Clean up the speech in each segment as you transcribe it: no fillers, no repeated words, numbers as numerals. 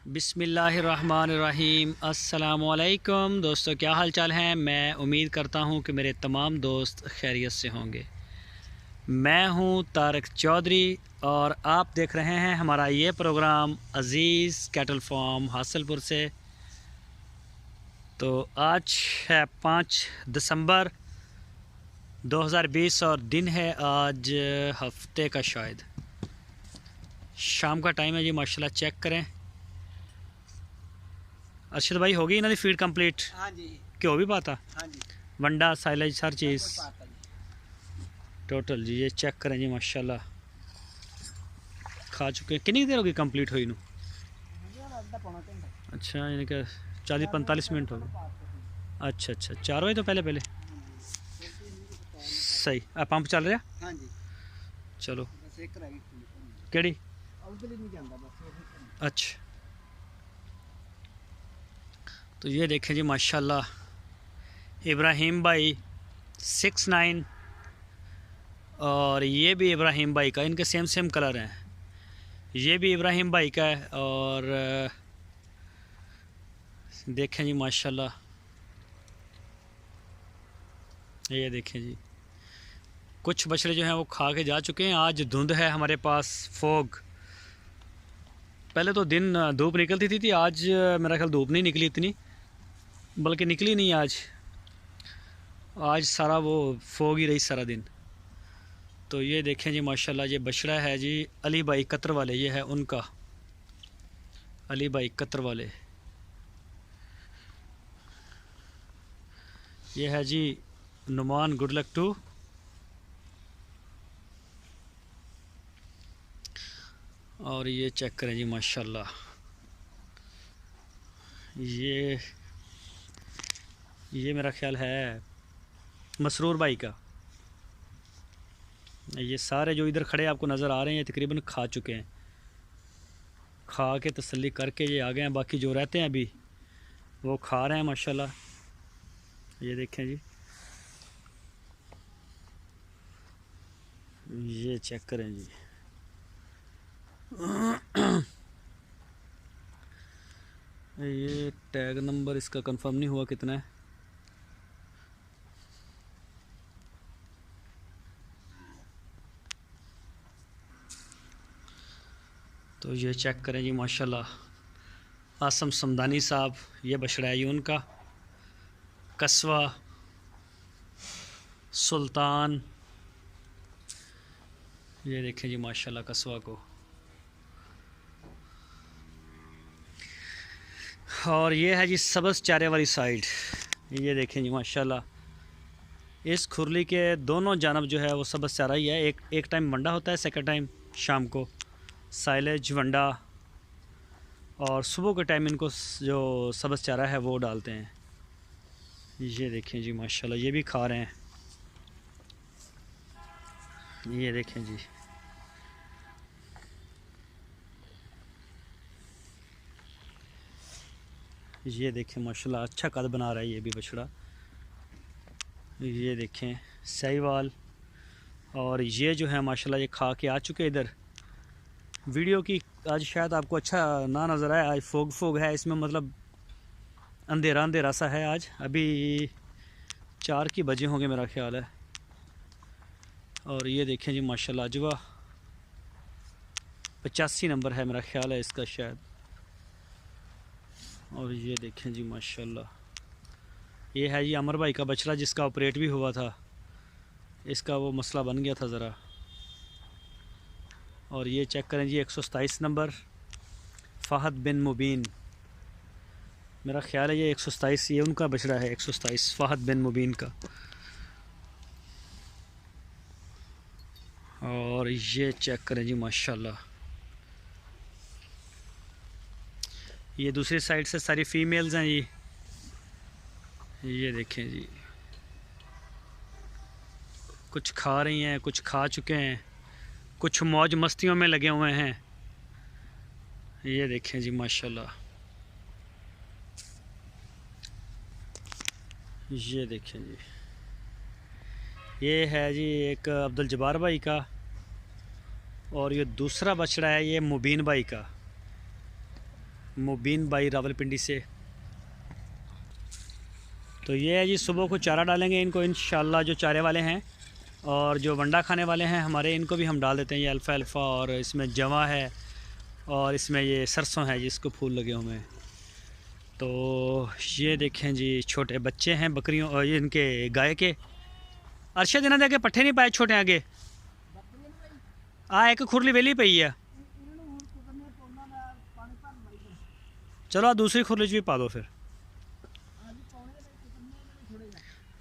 बिस्मिल्लाहिर्रहमानिर्रहीम। अस्सलामुअलैकुम दोस्तों, क्या हाल चाल हैं। मैं उम्मीद करता हूं कि मेरे तमाम दोस्त खैरियत से होंगे। मैं हूं तारिक चौधरी और आप देख रहे हैं हमारा ये प्रोग्राम अज़ीज़ कैटल फार्म हासिलपुर से। तो आज है 5 दिसंबर 2020 और दिन है आज हफ्ते का, शायद शाम का टाइम है जी। माशाल्लाह चेक करें। अर्शद भाई, होगी इन्हों की फीड कंप्लीट? हाँ जी। घ्यो भी पाता? हाँ जी। वंडा साइलेज हर चीज़ टोटल जी। ये चेक करें जी, माशाल्लाह खा चुके हैं। कितनी देर होगी कंप्लीट हुई नू? अच्छा, यानी कि 40-45 मिनट हो गए। अच्छा अच्छा, 4 बजे तो पहले सही। पंप चल रहा? हाँ जी। चलो। बस एक रह गई केड़ी? नहीं जाता बस। अच्छा, तो ये देखें जी माशाल्लाह, इब्राहिम भाई 69 और ये भी इब्राहिम भाई का, इनके सेम कलर हैं। ये भी इब्राहिम भाई का है और देखें जी माशाल्लाह, ये देखें जी कुछ बछड़े जो हैं वो खा के जा चुके हैं। आज धुंध है हमारे पास, फोग। पहले तो दिन धूप निकलती थी, आज मेरा ख्याल धूप नहीं निकली इतनी, बल्कि निकली नहीं आज सारा वो फोग ही रही सारा दिन। तो ये देखें जी माशाल्लाह, ये बछड़ा है जी अली भाई कतर वाले, ये है उनका, अली भाई कतर वाले। ये है जी नुमान, गुड लक टू। और ये चेक करें जी माशाल्लाह, ये मेरा ख्याल है मसरूर भाई का। ये सारे जो इधर खड़े आपको नज़र आ रहे हैं तकरीबन खा चुके हैं, खा के तसल्ली करके ये आ गए हैं। बाकी जो रहते हैं अभी वो खा रहे हैं माशाल्लाह। ये देखें जी, ये चेक करें जी। ये टैग नंबर इसका कंफर्म नहीं हुआ कितना है। तो ये चेक करें जी माशाल्लाह, आसम समदानी साहब, ये बछड़ा है ये उनका, कस्वा सुल्तान। ये देखें जी माशाल्लाह कस्वा को। और ये है जी सबस चारे वाली साइड। ये देखें जी माशाल्लाह, इस खुरली के दोनों जानब जो है वो सबस चारा ही है। एक टाइम वंडा होता है, सेकंड टाइम शाम को साइलेज वंडा, और सुबह के टाइम इनको जो सबस चारा है वो डालते हैं। ये देखें जी माशाल्लाह, ये भी खा रहे हैं। ये देखें जी, ये देखें माशाल्लाह, अच्छा कद बना रहा है ये भी बछड़ा। ये देखें सहीवाल। और ये जो है माशाल्लाह, ये खा के आ चुके इधर। वीडियो की आज शायद आपको अच्छा ना नज़र आए, आज फोग है इसमें, मतलब अंधेरा सा है आज। अभी 4 की बजे होंगे मेरा ख्याल है। और ये देखें जी माशाल्लाह, अजवा 85 नंबर है मेरा ख्याल है इसका शायद। और ये देखें जी माशाल्लाह, ये है जी अमर भाई का बछड़ा जिसका ऑपरेट भी हुआ था, इसका वो मसला बन गया था ज़रा। और ये चेक करें जी 127 नंबर फ़हद बिन मुबीन, मेरा ख्याल है ये 127, ये उनका बछड़ा है 127 फ़हद बिन मुबीन का। और ये चेक करें जी माशाल्लाह, ये दूसरी साइड से सारी फीमेल्स हैं जी। ये देखें जी, कुछ खा रही हैं, कुछ खा चुके हैं, कुछ मौज मस्तियों में लगे हुए हैं। ये देखें जी माशाल्लाह, ये देखें जी, ये है जी एक अब्दुल जब्बार भाई का, और ये दूसरा बछड़ा है ये मुबीन भाई का। मुबीन भाई रावलपिंडी से। तो ये है जी, सुबह को चारा डालेंगे इनको इंशाल्लाह, जो चारे वाले हैं और जो वंडा खाने वाले हैं हमारे, इनको भी हम डाल देते हैं। ये अल्फ़ा अल्फ़ा, और इसमें जवा है और इसमें ये सरसों है जिसको फूल लगे हुए हैं। तो ये देखें जी, छोटे बच्चे हैं बकरियों और ये इनके गाय के। अरशद इन्होंने आगे पट्ठे नहीं पाए छोटे आगे एक खुरली वेली पई है। चलो दूसरी खुरली च भी पा दो फिर।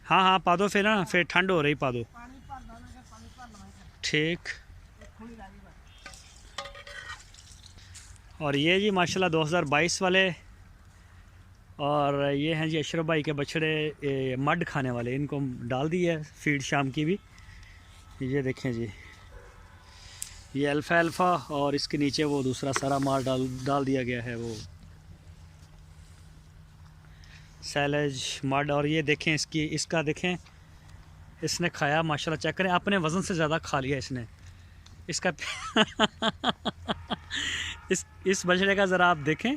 हाँ हाँ पा दो फिर ना, फिर ठंड हो रही, पा दो। ठीक। और ये जी माशाल्लाह 2022 वाले, और ये हैं जी अशरफ भाई के बछड़े मड खाने वाले, इनको डाल दी है फीड शाम की भी। ये देखें जी, ये अल्फ़ा अल्फ़ा, और इसके नीचे वो दूसरा सारा माल डाल दिया गया है, वो सैलेज मड। और ये देखें इसका देखें, इसने खाया माशाल्लाह, चेक करें, अपने वज़न से ज़्यादा खा लिया इसने इसका इस बछड़े का ज़रा आप देखें,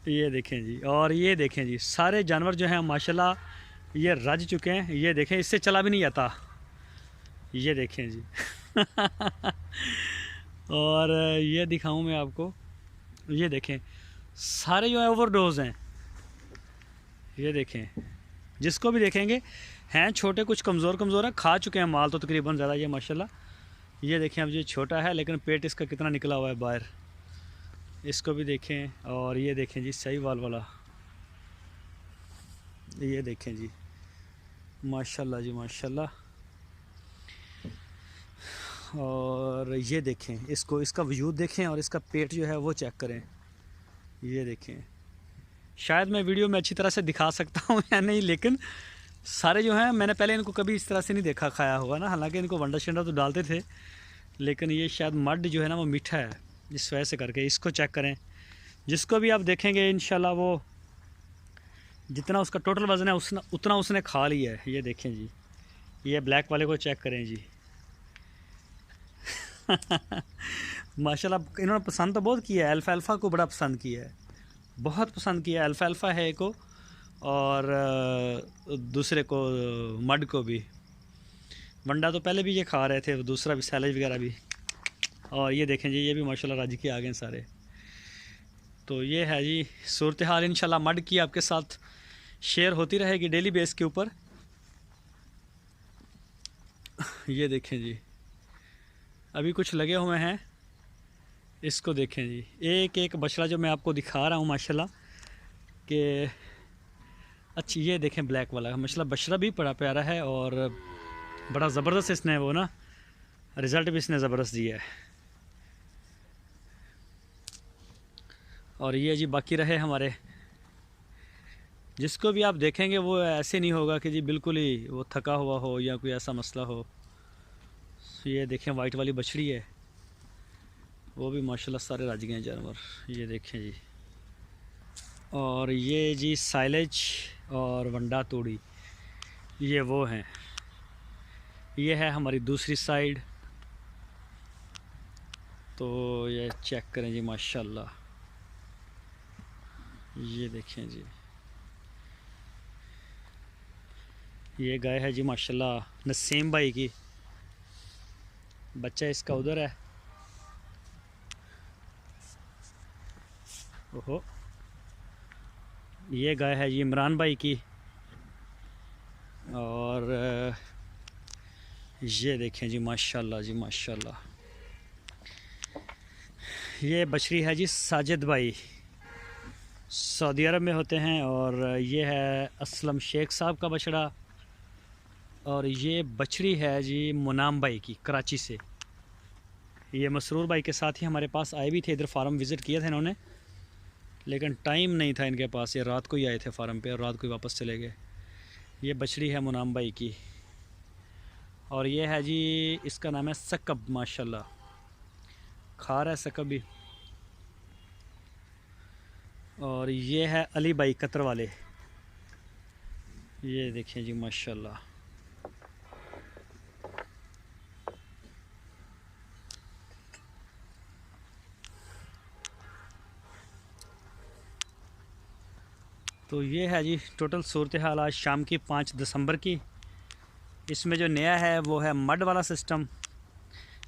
ये देखें जी। और ये देखें जी, सारे जानवर जो हैं माशाल्लाह ये रज चुके हैं। ये देखें, इससे चला भी नहीं जाता, ये देखें जी और ये दिखाऊं मैं आपको, ये देखें सारे जो है ओवरडोज हैं। ये देखें, जिसको भी देखेंगे हैं छोटे, कुछ कमज़ोर कमज़ोर हैं, खा चुके हैं माल तो तकरीबन ज़्यादा। ये माशाल्लाह ये देखें, अब ये छोटा है लेकिन पेट इसका कितना निकला हुआ है बाहर, इसको भी देखें। और ये देखें जी सहीवाल वाला, ये देखें जी माशाल्लाह जी माशाल्लाह। और ये देखें इसको, इसका वजूद देखें और इसका पेट जो है वो चेक करें। ये देखें, शायद मैं वीडियो में अच्छी तरह से दिखा सकता हूँ या नहीं, लेकिन सारे जो हैं मैंने पहले इनको कभी इस तरह से नहीं देखा खाया होगा ना, हालांकि इनको वंडा शंडा तो डालते थे, लेकिन ये शायद मड जो है ना वो मीठा है, इस वजह से करके। इसको चेक करें, जिसको भी आप देखेंगे इंशाल्लाह वो जितना उसका टोटल वज़न है उतना उसने खा लिया है। ये देखें जी, ये ब्लैक वाले को चेक करें जी माशाल्लाह इन्होंने पसंद तो बहुत किया है, अल्फ़ा अल्फ़ा को बड़ा पसंद किया है, बहुत पसंद किया है। अल्फ़ा अल्फ़ा है को, और दूसरे को मड को भी। वंडा तो पहले भी ये खा रहे थे, दूसरा भी सैलेज वगैरह भी। और ये देखें जी, ये भी माशाल्लाह राजी के आ गए सारे। तो ये है जी सूरत हाल, इंशाल्लाह मड की आपके साथ शेयर होती रहेगी डेली बेस के ऊपर। ये देखें जी, अभी कुछ लगे हुए हैं, इसको देखें जी, एक एक बछड़ा जो मैं आपको दिखा रहा हूँ माशाल्लाह कि अच्छी। ये देखें ब्लैक वाला माशाल्लाह बछड़ा भी बड़ा प्यारा है, और बड़ा ज़बरदस्त इसने वो ना रिज़ल्ट भी इसने ज़बरदस्त दिया है। और ये जी बाकी रहे हमारे, जिसको भी आप देखेंगे वो ऐसे नहीं होगा कि जी बिल्कुल ही वो थका हुआ हो या कोई ऐसा मसला हो। ये देखें वाइट वाली बछड़ी है, वो भी माशाल्लाह सारे राज गए जानवर। ये देखें जी, और ये जी साइलेज और वंडा तोड़ी, ये वो हैं। ये है हमारी दूसरी साइड, तो ये चेक करें जी माशाल्लाह। ये देखें जी, ये गाय है जी माशाल्लाह नसीम भाई की, बच्चा इसका उधर है। ओहो, ये गाय है जी इमरान भाई की। और ये देखें जी माशाल्लाह जी माशाल्लाह, ये बछड़ी है जी साजिद भाई, सऊदी अरब में होते हैं। और ये है असलम शेख साहब का बछड़ा। और ये बछड़ी है जी मुनाम भाई की, कराची से। ये मसरूर भाई के साथ ही हमारे पास आए भी थे, इधर फार्म विज़िट किया था इन्होंने, लेकिन टाइम नहीं था इनके पास, ये रात को ही आए थे फार्म पे और रात को ही वापस चले गए। ये बछड़ी है मुनाम भाई की। और ये है जी, इसका नाम है सकब, माशाल्लाह खा रहा है सकब भी। और ये है अली भाई कतर वाले, ये देखें जी माशाल्लाह। तो ये है जी टोटल सूरत हाल आज शाम की 5 दिसंबर की। इसमें जो नया है वो है मड वाला सिस्टम,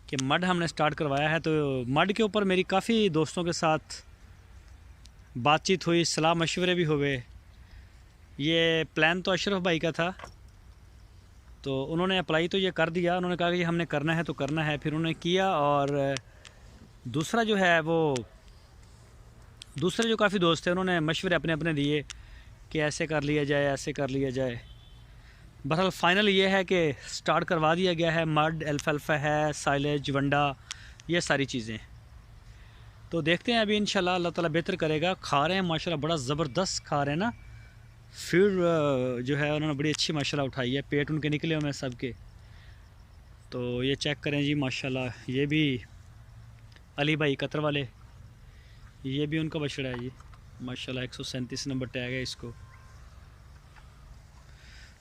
कि मड हमने स्टार्ट करवाया है। तो मड के ऊपर मेरी काफ़ी दोस्तों के साथ बातचीत हुई, सलाह मशवरे भी हुए। ये प्लान तो अशरफ भाई का था, तो उन्होंने अप्लाई तो ये कर दिया, उन्होंने कहा कि हमने करना है तो करना है, फिर उन्होंने किया। और दूसरा जो है वो दूसरे जो काफ़ी दोस्त थे उन्होंने मशवरे अपने अपने दिए कि ऐसे कर लिया जाए, ऐसे कर लिया जाए। बहरहाल फ़ाइनल ये है कि स्टार्ट करवा दिया गया है। मड, अल्फाल्फा है, साइलेज, वंडा, ये सारी चीज़ें। तो देखते हैं अभी इंशाल्लाह अल्लाह ताला बेहतर करेगा। खा रहे हैं माशाल्लाह, बड़ा ज़बरदस्त खा रहे हैं ना। फिर जो है उन्होंने बड़ी अच्छी माशाल्लाह उठाई है, पेट उनके निकले हुए हैं सब के। तो ये चेक करें जी माशाल्लाह, ये भी अली भाई कतर वाले, ये भी उनका बछड़ा है जी माशाल्लाह। 137 नंबर टैग है इसको।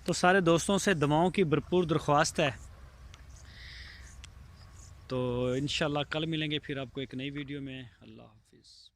तो सारे दोस्तों से दुआओं की भरपूर दरख्वास्त है। तो इंशाल्लाह कल मिलेंगे फिर आपको एक नई वीडियो में। अल्लाह हाफिज़।